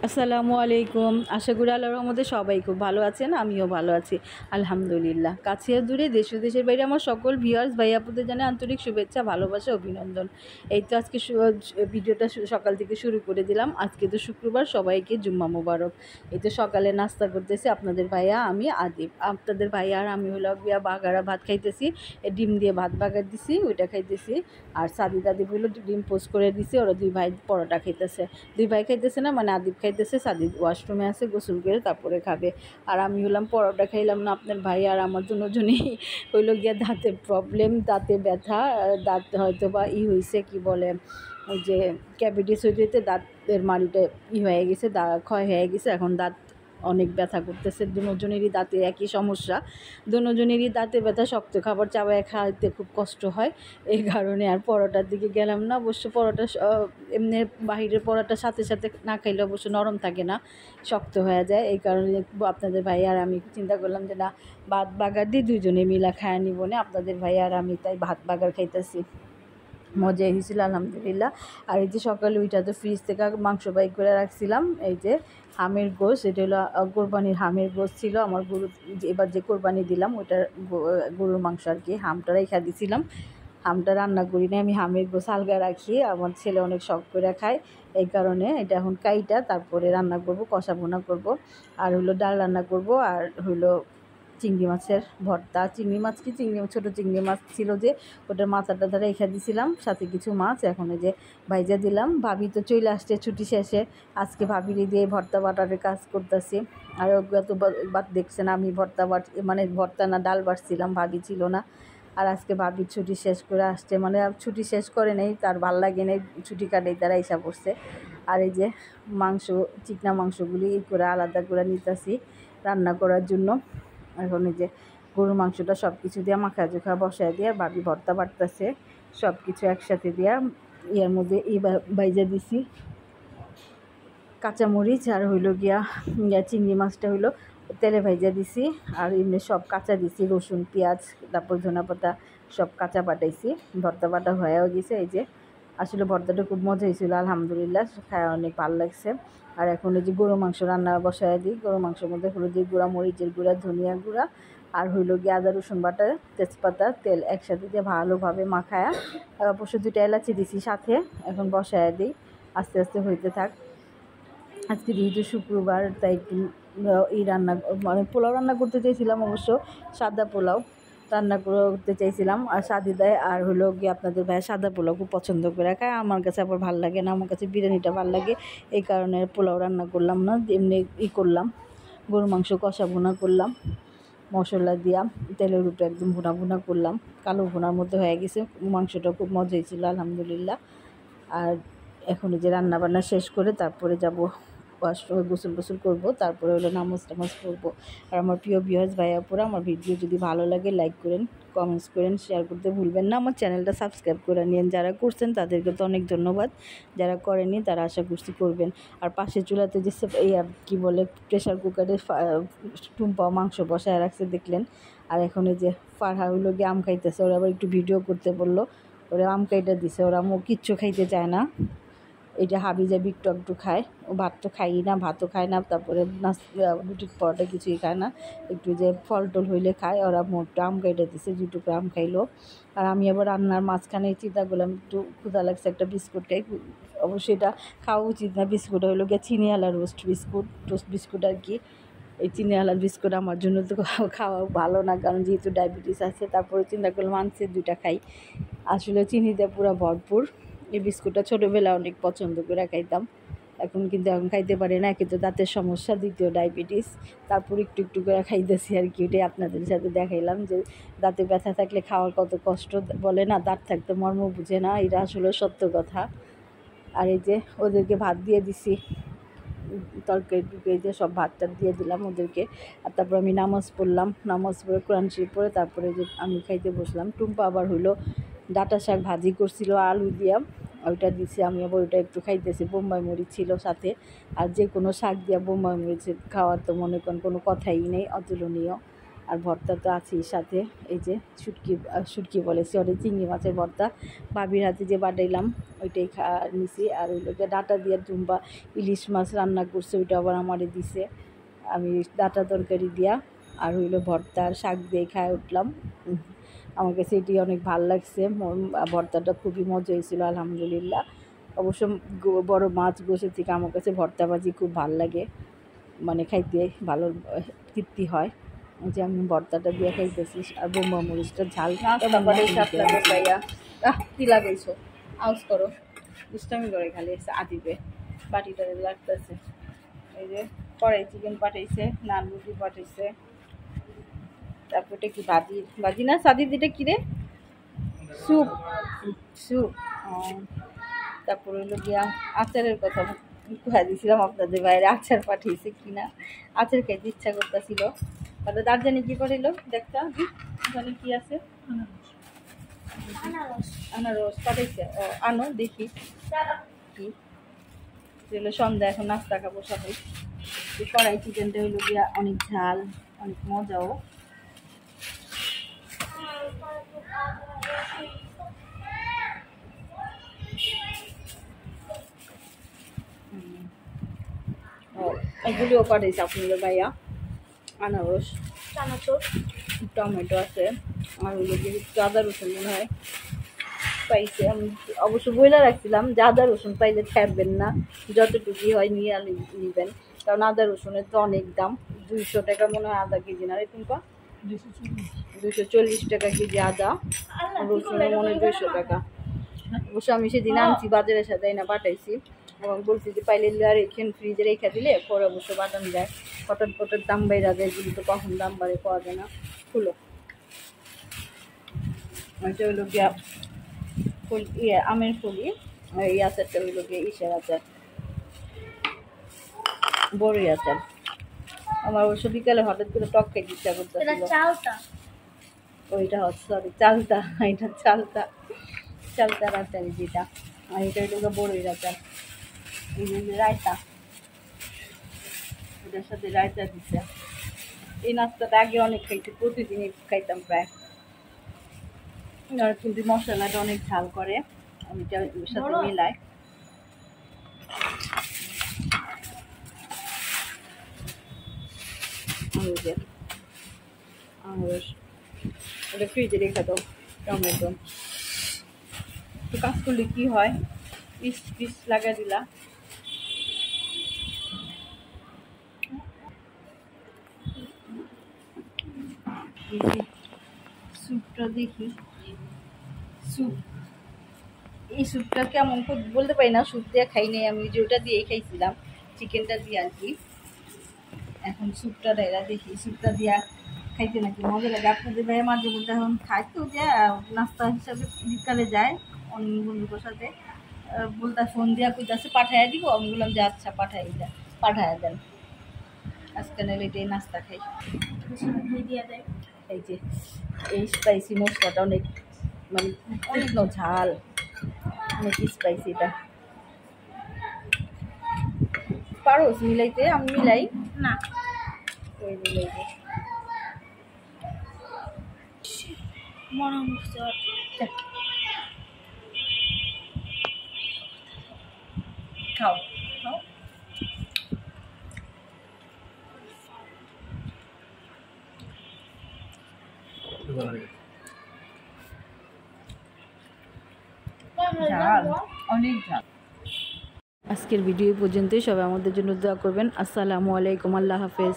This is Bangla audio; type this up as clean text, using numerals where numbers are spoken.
আসসালামু আলাইকুম। আশা করি আল্লাহর রহমতে সবাই খুব ভালো আছেন, আমিও ভালো আছি আলহামদুলিল্লাহ। কাছে আর দূরে, দেশ ও দেশের বাইরে আমার সকল ভিউয়ার্স ভাই আপুদের জানাই আন্তরিক শুভেচ্ছা, ভালোবাসা, অভিনন্দন। এই তো আজকে ভিডিওটা সকাল থেকে শুরু করে দিলাম। আজকে তো শুক্রবার, সবাইকে জুম্মা মোবারক। এই তো সকালে নাস্তা করতেছি আপনাদের ভাইয়া, আমি আদিব। আপনাদের ভাইয়া আর আমি হলো গিয়া বাগারা ভাত খাইতেছি, ডিম দিয়ে ভাত বাগার দিছি, ওইটা খাইতেছি। আর সাদি দাদি হলো ডিম পোস্ট করে দিছি, ওরা দুই ভাই পরোটা খাইতেছে। দুই ভাই খাইতেছে না, মানে আদিব খাইতেছে, সাদিদ ওয়াশরুমে আছে, গোসল করে তারপরে খাবে। আর আমি হলাম পরোটা খাইলাম না। আপনার ভাই আর আমার দুজনেই হইলো গিয়া দাঁতের প্রবলেম, দাঁতে ব্যথা, দাঁত হয়তো বা হয়েছে কি বলে, ওই যে ক্যাভিটিস হইতে দাঁতের মাড়িটা হয়ে গেছে, ক্ষয় হয়ে গেছে, এখন দাঁত অনেক ব্যথা করতেছে। দুজনেরই দাঁতে একই সমস্যা, দুজনেরই দাঁতে ব্যথা, শক্ত খাবার চাবায় খাইতে খুব কষ্ট হয়। এই কারণে আর পরোটার দিকে গেলাম না। অবশ্য পরোটা এমনি বাহিরের পরোটার সাথে সাথে না খাইলে অবশ্য নরম থাকে না, শক্ত হয়ে যায়। এই কারণে আপনাদের ভাই আর আমি চিন্তা করলাম যে না, ভাত বাগার দিয়ে দুজনে মিলা খায় নিব না। আপনাদের ভাই আর আমি তাই ভাত বাগার খাইতেছি। মজা হয়েছিল আলহামদুলিল্লাহ। আর এই যে সকালে ওইটা তো ফ্রিজ থেকে মাংস বাই করে রাখছিলাম, এই যে হামের গোশ, এটা হলো কোরবানির হামের গোশ ছিল আমার গরু, এবার যে কোরবানি দিলাম ওইটার গরুর মাংস আর কি, হামটা রেখা দিছিলাম। হামটা রান্না করি না, আমি হামের গোশ আলগা রাখি, আমার ছেলে অনেক শখ করে খায়। এই কারণে এটা এখন কাইটা তারপরে রান্না করব, কষা ভুনা করব, আর হলো ডাল রান্না করব, আর হলো চিংড়ি মাছের ভর্তা। চিংড়ি মাছ কি ছোটো চিংড়ি মাছ ছিল যে, ওটার মাথাটা ধরে রেখে দিয়েছিলাম, সাথে কিছু মাছ এখন এই যে ভাইজা দিলাম। ভাবি তো চলে আসছে ছুটি শেষে, আজকে ভাবিরে দিয়ে ভর্তা বাটারের কাজ করতেছি। আর গত বার দেখছেন আমি মানে ভর্তা না ডাল বাটছিলাম, ভাবি ছিল না। আর আজকে ভাবি ছুটি শেষ করে আসছে, মানে ছুটি শেষ করে নেই, তার ভাল লাগে নেই, ছুটি কাটাই তারা এসা পড়ছে। আর এই যে চিকনা মাংসগুলি করে আলাদা করে নিতেছি রান্না করার জন্য। এখন এই যে গরুর মাংসটা সব কিছু দিয়ে মাখা জোখা বসায় দিয়ে ভাবি ভর্তা বাটতেছে, সব কিছু একসাথে দিয়া এর মধ্যে বাইজা দিছি কাঁচামরিচ, আর হইলো গিয়া চিংড়ি মাছটা হইলো তেলে ভাইজা দিছি, আর এমনি সব কাঁচা দিছি, রসুন পেঁয়াজ তারপর ধনেপাতা সব কাঁচা বাটাইছি। ভর্তা বাটা হয়েও গেছে। এই যে আসলে ভর্তাটা খুব মজা হয়েছিল আলহামদুলিল্লাহ, খায় অনেক ভালো লাগছে। আর এখন এই যে গরু মাংস রান্না বসায় দিই, গরু মাংসের মধ্যে হলুদের গুঁড়া, মরিচের গুঁড়া, ধনিয়া গুঁড়া, আর হইলো গিয়ে আদা রসুন বাটা, তেজপাতা, তেল একসাথে দিয়ে ভালোভাবে মাখায়া, অবশ্য 2টা এলাচি দিছি সাথে। এখন বসায় দিই, আস্তে আস্তে হইতে থাক। আজকে যেহেতু শুক্রবার তাই একটু এই রান্না মানে পোলাও রান্না করতে চাইছিলাম, অবশ্য সাদা পোলাও রান্না করতে চাইছিলাম। আর সাদিদায় আর হলো গিয়ে আপনাদের ভাই সাদা পোলাও খুব পছন্দ করে খায়, আমার কাছে আবার ভালো লাগে না, আমার কাছে বিরিয়ানিটা ভালো লাগে। এই কারণে পোলাও রান্না করলাম না, এমনি করলাম, গরু মাংস কষা ভুনা করলাম মশলা দিয়া, তেলের উপরে একদম ভুনা ভুনা করলাম, কালো ভুনার মধ্যে হয়ে গেছে। মাংসটা খুব মজা হয়েছিল আলহামদুলিল্লাহ। আর এখন এই যে রান্নাবান্না শেষ করে তারপরে যাব গোসল করবো, তারপরে হলো নামাজ টামাজ পড়বো। আর আমার প্রিয় ভিউয়ার্স ভাইয়াপুরা, আমার ভিডিও যদি ভালো লাগে লাইক করেন, কমেন্টস করেন, শেয়ার করতে ভুলবেন না। আমার চ্যানেলটা সাবস্ক্রাইব করে নিন, যারা করছেন তাদেরকে তো অনেক ধন্যবাদ, যারা করেনি তারা আশা করছি করবেন। আর পাশে চুলাতে যে এই কী বলে প্রেশার কুকারে টুম্পা মাংস বসায় রাখছে দেখলেন। আর এখন এই যে ফারহা হইলো গিয়ে আম খাইতেছে, ওরা আবার একটু ভিডিও করতে বললো, ওরা আম খাইটা দিছে, ওরা কিচ্ছু খাইতে চায় না। এটা হাবি যাবি একটু খায়, ও ভাত তো খাই না, ভাতও খায় না, তারপরে রুটির পরোটা কিছুই খায় না, একটু যে ফল টল হইলে খায়। ওরা মোটটা আম খাইটা দিছে, 2 টুকরা আম খাইলো। আর আমি আবার রান্নার মাঝখানে চিন্তা করলাম একটু ক্ষুধা লাগছে, একটা বিস্কুট খাই। অবশ্যই এটা খাওয়া উচিত না, বিস্কুট হইলো গিয়ে চিনিওয়ালা টোস্ট বিস্কুট আর কি। এই চিনিওয়ালা বিস্কুট আমার জন্য তো খাওয়া ভালো না, কারণ যেহেতু ডায়াবেটিস আছে। তারপরে চিন্তা করলাম আনছে 2টা খাই, আসলে চিনিতে পুরো ভরপুর। এই বিস্কুটটা ছোটোবেলা অনেক পছন্দ করে খাইতাম, এখন খাইতে পারি না। একে তো দাঁতের সমস্যা, দ্বিতীয় ডায়াবেটিস, তারপর একটু একটু করে খাইতেছি আর কি। ওটাই আপনাদের সাথে দেখাইলাম যে দাঁতে ব্যথা থাকলে খাওয়ার কত কষ্ট, বলে না দাঁত থাকতে মর্ম বুঝে না, এটা আসলে সত্য কথা। আর এই যে ওদেরকে ভাত দিয়ে দিছি, তরকারি টুকারি দিয়ে সব ভাতটা দিয়ে দিলাম ওদেরকে। আর তারপর আমি নামাজ পড়লাম, নামাজ পড়ে কোরআন শরীফ পড়ে তারপরে যে আমি খাইতে বসলাম। টুম্পা আবার হইলো ডাঁটা শাক ভাজি করছিল আলু দিয়া, ওইটা দিছি, আমি আবার ওইটা একটু খাইতেছি। বোম্বাই মরিচ ছিল সাথে, আর যে কোনো শাক দিয়া বোম্বাই মরিচ খাওয়ার তো মনে করেন কোনো কথাই নেই, অতুলনীয়। আর ভর্তা তো আছেই সাথে। এই যে শুটকি বলে সরি চিংড়ি মাছের ভর্তা ভাবির হাতে যে বাটাইলাম ওইটাই নিছি। আর ওই লোকে ডাটা দিয়ে ডুম্বা ইলিশ মাছ রান্না করছে, ওইটা আবার আমারে দিছে। আমি ডাটা তরকারি দিয়া আর হইলো ভর্তা আর শাক দিয়ে খায় উঠলাম। আমার কাছে এটি অনেক ভালো লাগছে। ভর্তাটা খুবই মজা হয়েছিল আলহামদুলিল্লাহ। অবশ্য বড় মাছ গোছের থেকে আমার কাছে ভর্তা ভাজি খুব ভাল লাগে, মানে খাইতে ভালো তৃপ্তি হয়। যে আমি ভর্তাটা দিয়ে খাইতেছি। আর বোম্বা মরিচটা ঝাল কি লাগাইছো আউস করো দুষ্টামি করে খালি আদিবে বাটিটা লাগতেছে। এই যে কড়াই চিকেন পাঠাইছে, নান রুটি পাঠাইছে, তারপর এটা কি ভাজি না সাদির এটা কিরে স্যুপ স্যুপ। তারপর হইলো গিয়া আচারের কথা খুঁয়া দিয়েছিলাম আপনাদের বাইরে, আচার পাঠিয়েছে কিনা, আচার খাইতে ইচ্ছা করতেছিল। তাহলে দার্জানি কি করিল দেখতা ওখানে কি আছে, আনারস পাঠাইছে। ও আনো দেখি কি হইলো। সন্ধ্যা এখন নাস্তা খাবো সবাই। কড়াই চিকেনটা হইলো গিয়া অনেক ঝাল, অনেক মজাও। এগুলিও পাঠাইছে আপনাদের ভাইয়া, আনারস চানাচুর টমেটো আছে আর ওই আদা রসুন মনে হয় পাইছে। আমি অবশ্য বইলা রাখছিলাম যে আদা রসুন পাইলে ছাড়বেন না, যতটুকুই হয় নিয়ে নিবেন, কারণ আদা রসুনের তো অনেক দাম। 200 টাকা মনে হয় আদা কেজি, না রে তুমি 240 টাকা কেজি আদা, রসুনের মনে হয় 200 টাকা। অবশ্য আমি সেদিন আনছি বাজারের সাথে না পাঠাইছি এবং বলছি যে পাইলে আর এখানে ফ্রিজে রেখে দিলে পরে অবশ্য বাটানো যায়। হঠাৎ দাম বাইরা যায়, কিন্তু কখন দাম বাড়ে পাওয়া যায় না। খুলো ওইটা হইলো গিয়া আমের ফুলি, এই আচারটা হইলো গিয়ে ইসের আচার, বড়ই আচার। আমার অবশ্য বিকালে হঠাৎ করে টক খেতে ইচ্ছা করতেছিল। ওইটা হচ্ছে সরি চালতা, এটা চালতার আচার যেটা, আর এটা হইলো বড়ই আচার। এই যে রায়তা, ওটার সাথে রায়তা দিচ্ছে। এই নাস্তাটা আগে অনেক খাইছি, প্রতিদিনই খাইতাম প্রায়। আর কিন্তু মশলাটা অনেক ঝাল করে, আমি ওর সাথে মিলাই। ওটা ফ্রিজে রেখে দাও। টমেটো তো কাজ করলে কি হয়, পিস লাগা দিলা। স্যুপটা দেখি, স্যুপ এই স্যুপটা কেমন বলতে পারি না, স্যুপ দিয়ে খাই নাই আমি, যে ওটা দিয়েই খাইছিলাম চিকেনটা দিয়ে আর কি। এখন স্যুপটা দেয় দেখি, স্যুপটা দিয়া খাইতে নাকি মজা লাগে। আপনাদের ভাই মাঝে মধ্যে এখন খাইতো যে নাস্তা হিসাবে বিকালে যায় অন্য বন্ধুদের সাথে, বলতে ফোন দিয়া কইতাছে পাঠাইয়া দিব, আমি বললাম যে আচ্ছা পাঠাইয়া দেন, আজকে নাহলে এটাই নাস্তা খাই। এই যে এই স্পাইসি মশলাটা অনেক, মানে অনেক ঝাল, অনেক স্পাইসি। এটা পারো মিলাইতে? আমি মিলাই না, ওই মিলাইতে খাও খাও। ঝাল, অনেক ঝাল। আজকের ভিডিও পর্যন্তই, সবাই আমাদের জন্য দোয়া করবেন। আসসালামু আলাইকুম, আল্লাহ হাফেজ।